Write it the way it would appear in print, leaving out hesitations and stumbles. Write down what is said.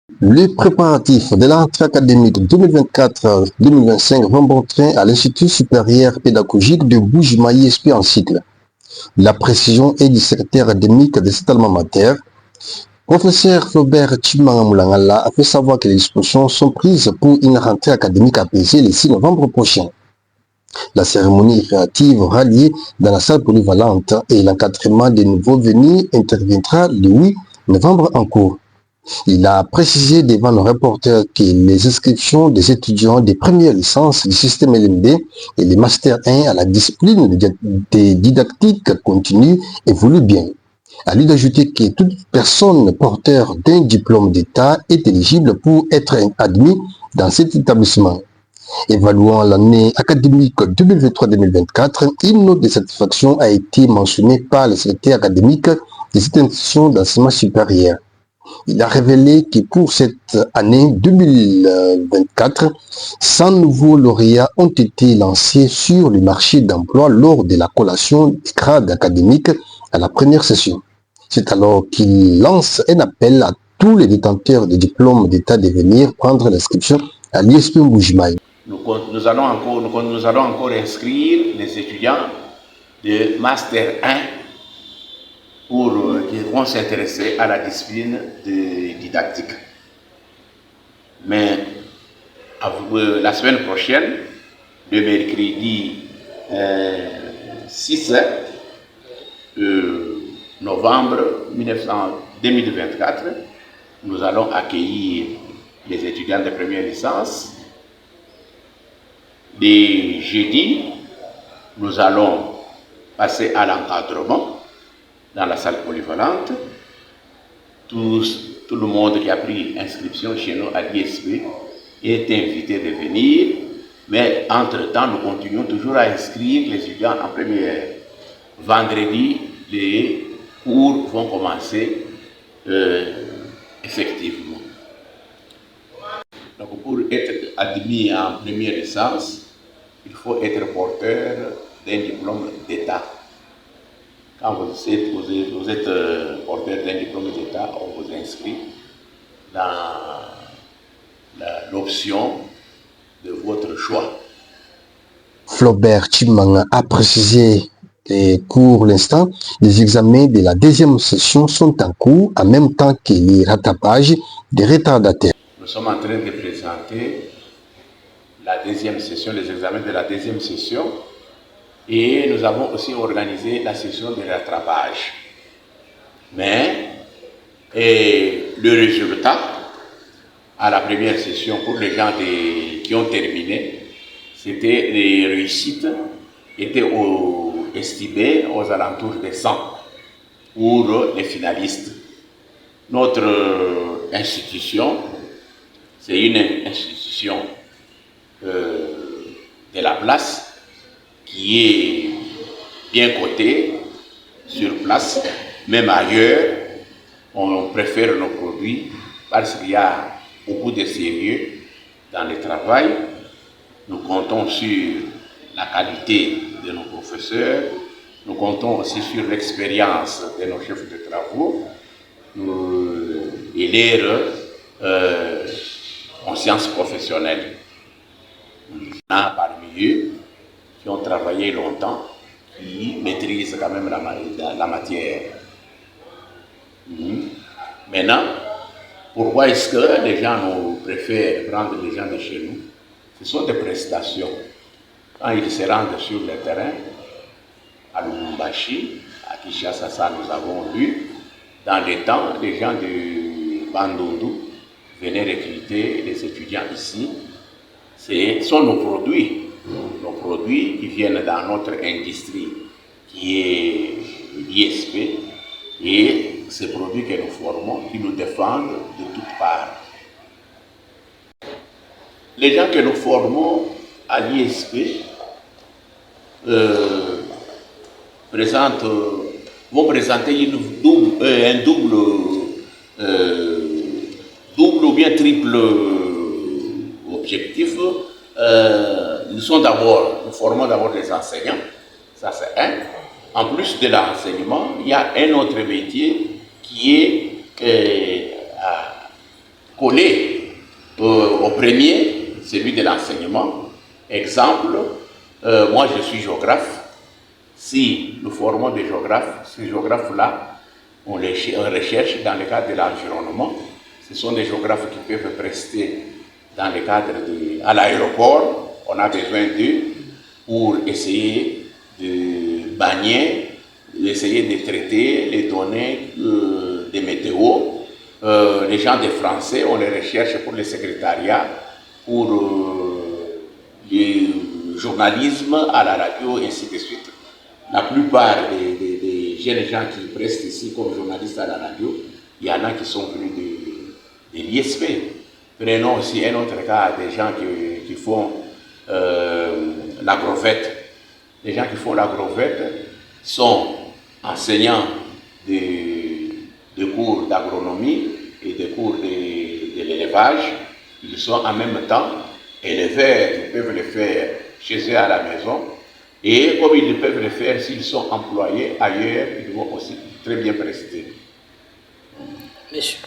Les préparatifs de la rentrée académique 2024-2025 vont bon train à l'Institut supérieur pédagogique de Bujimayi SP en cycle. La précision est du secrétaire académique de cet alma mater. Professeur Flaubert Chimangamulangala a fait savoir que les dispositions sont prises pour une rentrée académique apaisée le 6 novembre prochain. La cérémonie créative aura lieu dans la salle polyvalente et l'encadrement des nouveaux venus interviendra le 8 novembre en cours. Il a précisé devant le reporter que les inscriptions des étudiants des premières licences du système LMD et les Master 1 à la discipline de didactique continue évoluent bien. À lui d'ajouter que toute personne porteur d'un diplôme d'État est éligible pour être admis dans cet établissement. Évaluant l'année académique 2023-2024, une note de satisfaction a été mentionnée par le secrétaire académique de cette institution d'enseignement supérieur. Il a révélé que pour cette année 2024, 100 nouveaux lauréats ont été lancés sur le marché d'emploi lors de la collation des grades académiques à la première session. C'est alors qu'il lance un appel à tous les détenteurs de diplômes d'État de venir prendre l'inscription à l'ISP Bujimayi. Nous allons encore inscrire les étudiants de Master 1 qui vont s'intéresser à la discipline de didactique. Mais la semaine prochaine, le mercredi 6 novembre 2024, nous allons accueillir les étudiants de première licence. Les jeudis, nous allons passer à l'encadrement dans la salle polyvalente. Tout le monde qui a pris inscription chez nous à l'ISP est invité de venir, mais entre-temps, nous continuons toujours à inscrire les étudiants en première. Vendredi, les cours vont commencer effectivement. Donc, pour être admis en première licence, il faut être porteur d'un diplôme d'État. Quand vous êtes porteur d'un diplôme d'État, on vous inscrit dans l'option de votre choix. Flaubert Chimanga a précisé que pour l'instant, les examens de la deuxième session sont en cours en même temps que les rattrapages des retardataires. Nous sommes en train de présenter la deuxième session, les examens de la deuxième session, et nous avons aussi organisé la session de rattrapage. Mais le résultat à la première session pour les gens qui ont terminé, c'était les réussites étaient estimées aux alentours de 100 pour les finalistes. Notre institution, c'est une institution de la place qui est bien cotée sur place, même ailleurs. On préfère nos produits parce qu'il y a beaucoup de sérieux dans le travail. Nous comptons sur la qualité de nos professeurs, nous comptons aussi sur l'expérience de nos chefs de travaux et leur conscience professionnelle. Il y en a parmi eux qui ont travaillé longtemps, qui maîtrisent quand même la matière. Maintenant, pourquoi est-ce que les gens nous préfèrent prendre les gens de chez nous? Ce sont des prestations. Quand ils se rendent sur le terrain, à Lubumbashi, à Kinshasa, ça nous avons vu, dans les temps, les gens de Bandundu venaient recruter les étudiants ici. Ce sont nos produits qui viennent dans notre industrie, qui est l'ISP, et ces produits que nous formons, qui nous défendent de toutes parts. Les gens que nous formons à l'ISP vont présenter un double ou bien triple objectif. Nous formons d'abord les enseignants, ça c'est un. En plus de l'enseignement, il y a un autre métier qui est coller au premier, celui de l'enseignement. Exemple, moi je suis géographe. Si nous formons des géographes, ces géographes-là, on recherche dans le cadre de l'environnement. Ce sont des géographes qui peuvent prester dans le cadre à l'aéroport. On a besoin d'eux pour essayer de bannir, essayer de traiter les données des météos. Les gens des Français, on les recherche pour le secrétariat, pour le journalisme à la radio, et ainsi de suite. La plupart des jeunes gens qui prestent ici comme journalistes à la radio, il y en a qui sont venus de l'ISP. Prenons aussi un autre cas, des gens qui font l'agrovette. Les gens qui font l'agrovette sont enseignants de cours d'agronomie et de cours de l'élevage. Ils sont en même temps éleveurs, ils peuvent le faire chez eux à la maison. Et comme ils peuvent le faire s'ils sont employés ailleurs, ils vont aussi très bien prester. Monsieur.